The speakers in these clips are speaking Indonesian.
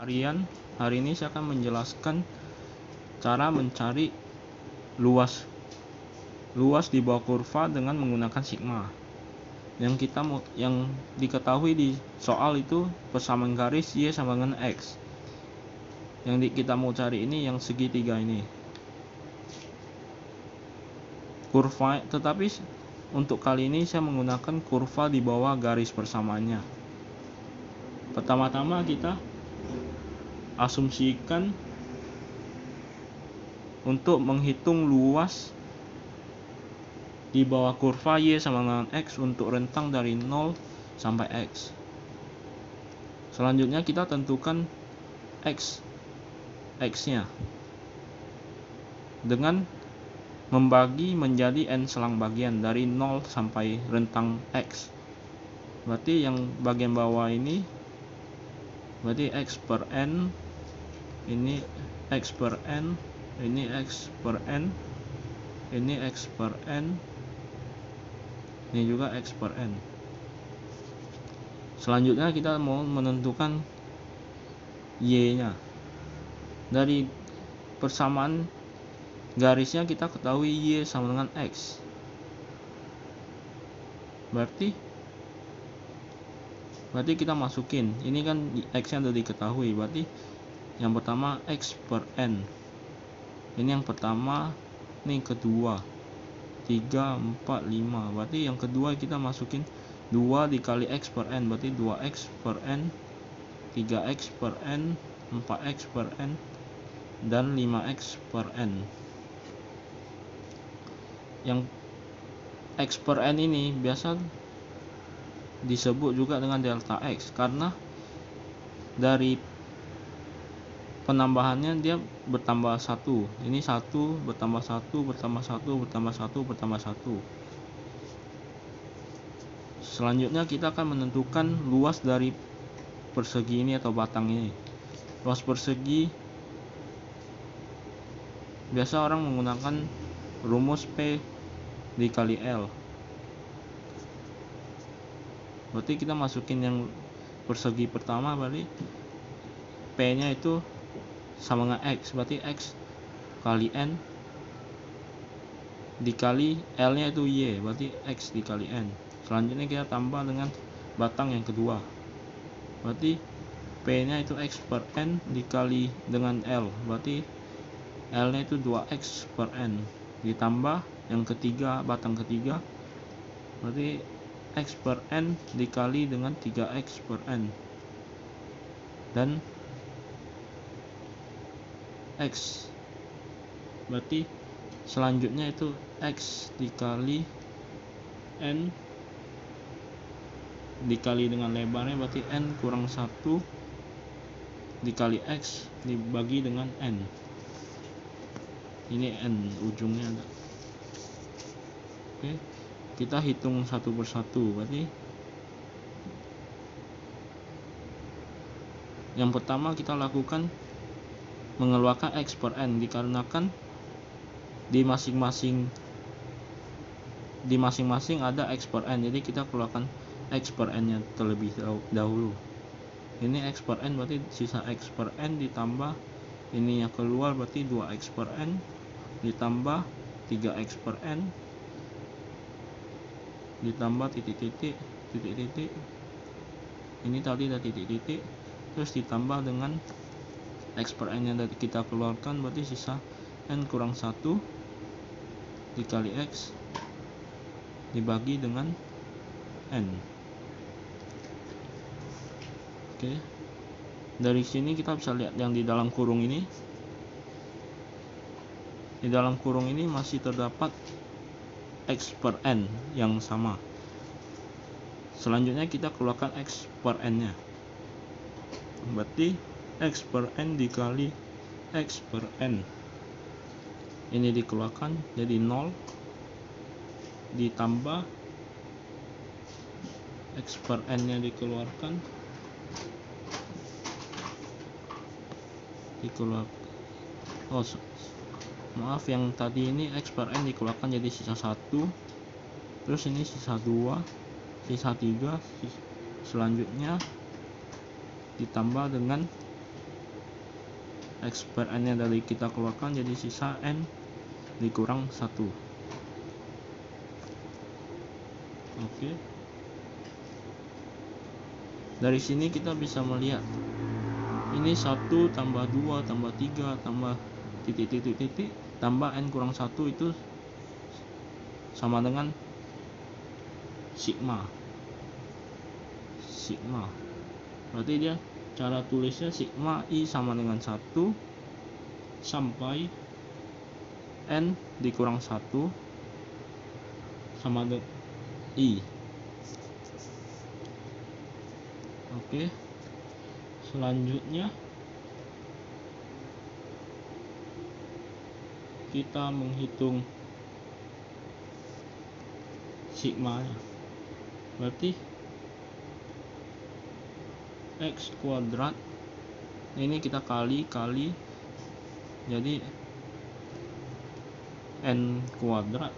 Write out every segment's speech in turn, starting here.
Harian hari ini saya akan menjelaskan cara mencari luas di bawah kurva dengan menggunakan sigma. Yang diketahui di soal itu persamaan garis Y sama dengan X. Yang kita mau cari ini yang segitiga ini. Kurva, tetapi untuk kali ini saya menggunakan kurva di bawah garis persamaannya. Pertama-tama kita asumsikan untuk menghitung luas di bawah kurva Y sama dengan X untuk rentang dari 0 sampai X. Selanjutnya kita tentukan X-nya dengan membagi menjadi N selang bagian dari 0 sampai rentang X. Berarti yang bagian bawah ini berarti X per N, ini X per N, ini X per N, ini X per N, ini juga X per N. Selanjutnya kita mau menentukan Y-nya. Dari persamaan garisnya kita ketahui Y sama dengan X. Berarti kita masukin, ini kan X nya sudah diketahui, berarti yang pertama X per N, ini yang pertama, ini kedua, 3, 4, 5, berarti yang kedua kita masukin 2 dikali X per N, berarti 2X per N, 3X per N, 4X per N, dan 5X per N. Yang X per N ini biasa disebut juga dengan delta X karena dari penambahannya dia bertambah 1. Ini 1 bertambah 1 bertambah 1 bertambah 1 bertambah 1. Selanjutnya kita akan menentukan luas dari persegi ini atau batang ini. Luas persegi biasa orang menggunakan rumus P dikali L. Berarti kita masukin yang persegi pertama, berarti P nya itu sama dengan X, berarti X kali N dikali L nya itu Y, berarti X dikali N. Selanjutnya kita tambah dengan batang yang kedua, berarti P nya itu X per N dikali dengan L, berarti L nya itu 2X per N, ditambah yang ketiga, batang ketiga, berarti X per N dikali dengan 3X per N, dan X, berarti selanjutnya itu X dikali N dikali dengan lebarnya, berarti N kurang 1 dikali X dibagi dengan N, ini N ujungnya ada. Oke, kita hitung satu persatu. Berarti yang pertama kita lakukan mengeluarkan X per N, dikarenakan di masing-masing ada X per N, jadi kita keluarkan X per N nya terlebih dahulu. Ini X per N, berarti sisa X per N ditambah ini yang keluar, berarti 2X per N ditambah 3X per N ditambah titik-titik, ini tadi ada titik-titik, terus ditambah dengan X per N yang tadi kita keluarkan, berarti sisa N kurang 1 dikali X dibagi dengan N. Oke, dari sini kita bisa lihat yang di dalam kurung ini. Di dalam kurung ini masih terdapat X per N yang sama. Selanjutnya kita keluarkan X per N nya, berarti X per N dikali X per N, ini dikeluarkan jadi 0 ditambah X per N nya dikeluarkan maaf, yang tadi ini X per N dikeluarkan jadi sisa 1, terus ini sisa 2, sisa 3, selanjutnya ditambah dengan X per N nya dari kita keluarkan, jadi sisa N dikurang 1. Oke. Dari sini kita bisa melihat ini 1 tambah 2 tambah 3 tambah titik tambah N kurang 1 itu sama dengan sigma. Berarti dia cara tulisnya sigma I sama dengan 1 sampai N dikurang 1 sama dengan I. Oke. Selanjutnya kita menghitung sigma-nya. Berarti X kuadrat ini kita kali jadi N kuadrat,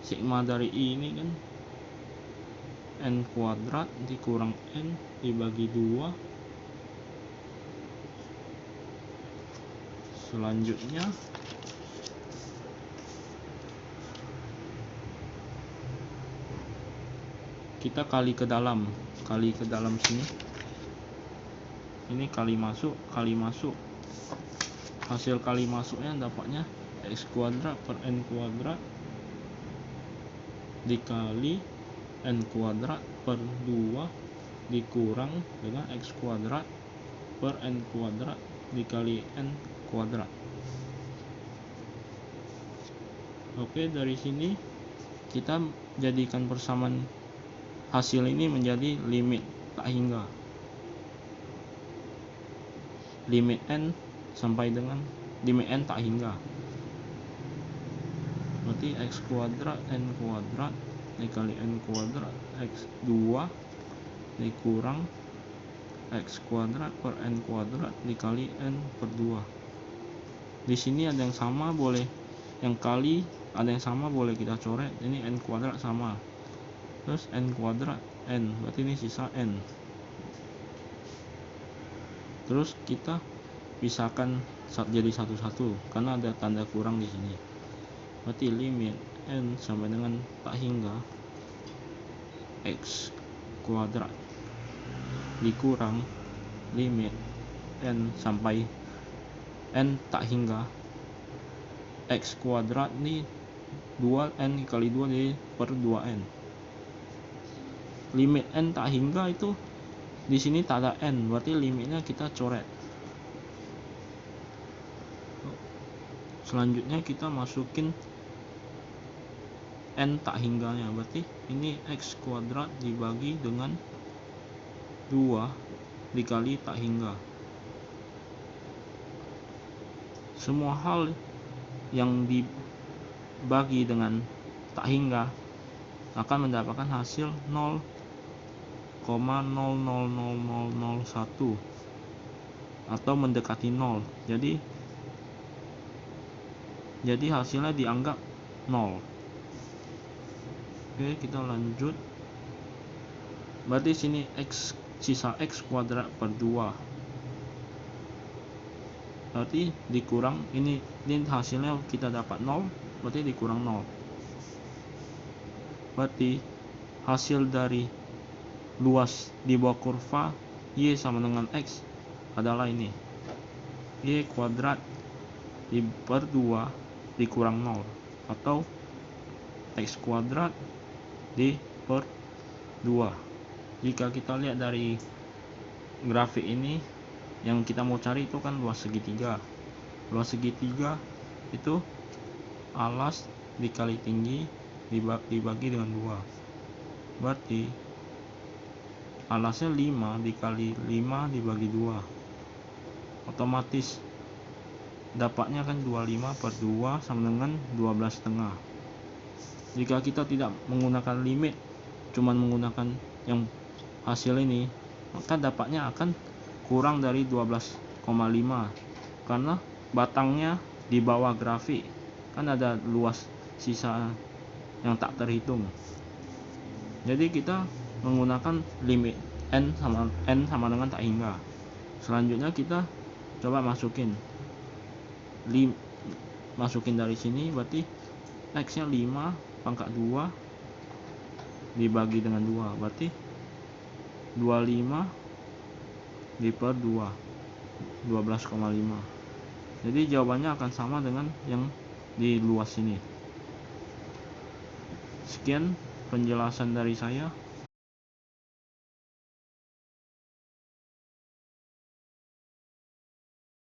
sigma dari I ini kan N kuadrat dikurang N dibagi 2. Selanjutnya kita kali ke dalam sini, ini kali masuk, hasil kali masuknya dapatnya X kuadrat per N kuadrat dikali N kuadrat per 2 dikurang dengan X kuadrat per N kuadrat dikali N kuadrat. Oke, dari sini kita jadikan persamaan hasil ini menjadi limit tak hingga, limit N sampai dengan limit N tak hingga. Berarti X kuadrat N kuadrat dikali N kuadrat X2 dikurang X kuadrat per N kuadrat dikali N per 2. Di sini ada yang sama, boleh yang kali ada yang sama, boleh kita coret. Ini N kuadrat sama, terus N kuadrat N, berarti ini sisa N. Terus kita pisahkan jadi satu-satu karena ada tanda kurang di sini. Berarti limit N sampai dengan tak hingga X kuadrat dikurang limit N sampai N tak hingga X kuadrat ini 2N kali 2 jadi per 2N. Limit N tak hingga itu di sini tak ada N, berarti limitnya kita coret. Selanjutnya kita masukin N tak hingganya, berarti ini X kuadrat dibagi dengan 2 dikali tak hingga. Semua hal yang dibagi dengan tak hingga akan mendapatkan hasil 0,000001 atau mendekati 0. Jadi hasilnya dianggap 0. Oke, kita lanjut. Berarti sini sisa X kuadrat per 2. Berarti dikurang ini hasilnya kita dapat 0, berarti dikurang 0. Berarti hasil dari luas di bawah kurva Y sama dengan X adalah ini, Y kuadrat per 2 dikurang 0 atau X kuadrat di per 2. Jika kita lihat dari grafik ini, yang kita mau cari itu kan luas segitiga. Luas segitiga itu alas dikali tinggi dibagi dengan 2. Berarti alasnya 5 dikali 5 dibagi 2. Otomatis dapatnya kan 25 per 2 sama dengan 12,5. Jika kita tidak menggunakan limit, cuman menggunakan yang hasil ini, maka dapatnya akan kurang dari 12,5 karena batangnya di bawah grafik kan ada luas sisa yang tak terhitung. Jadi kita menggunakan limit N sama dengan tak hingga. Selanjutnya kita coba masukin dari sini, berarti X nya 5 pangkat 2 dibagi dengan 2, berarti 25 diper 2, 12,5. Jadi jawabannya akan sama dengan yang di luas ini. Sekian penjelasan dari saya.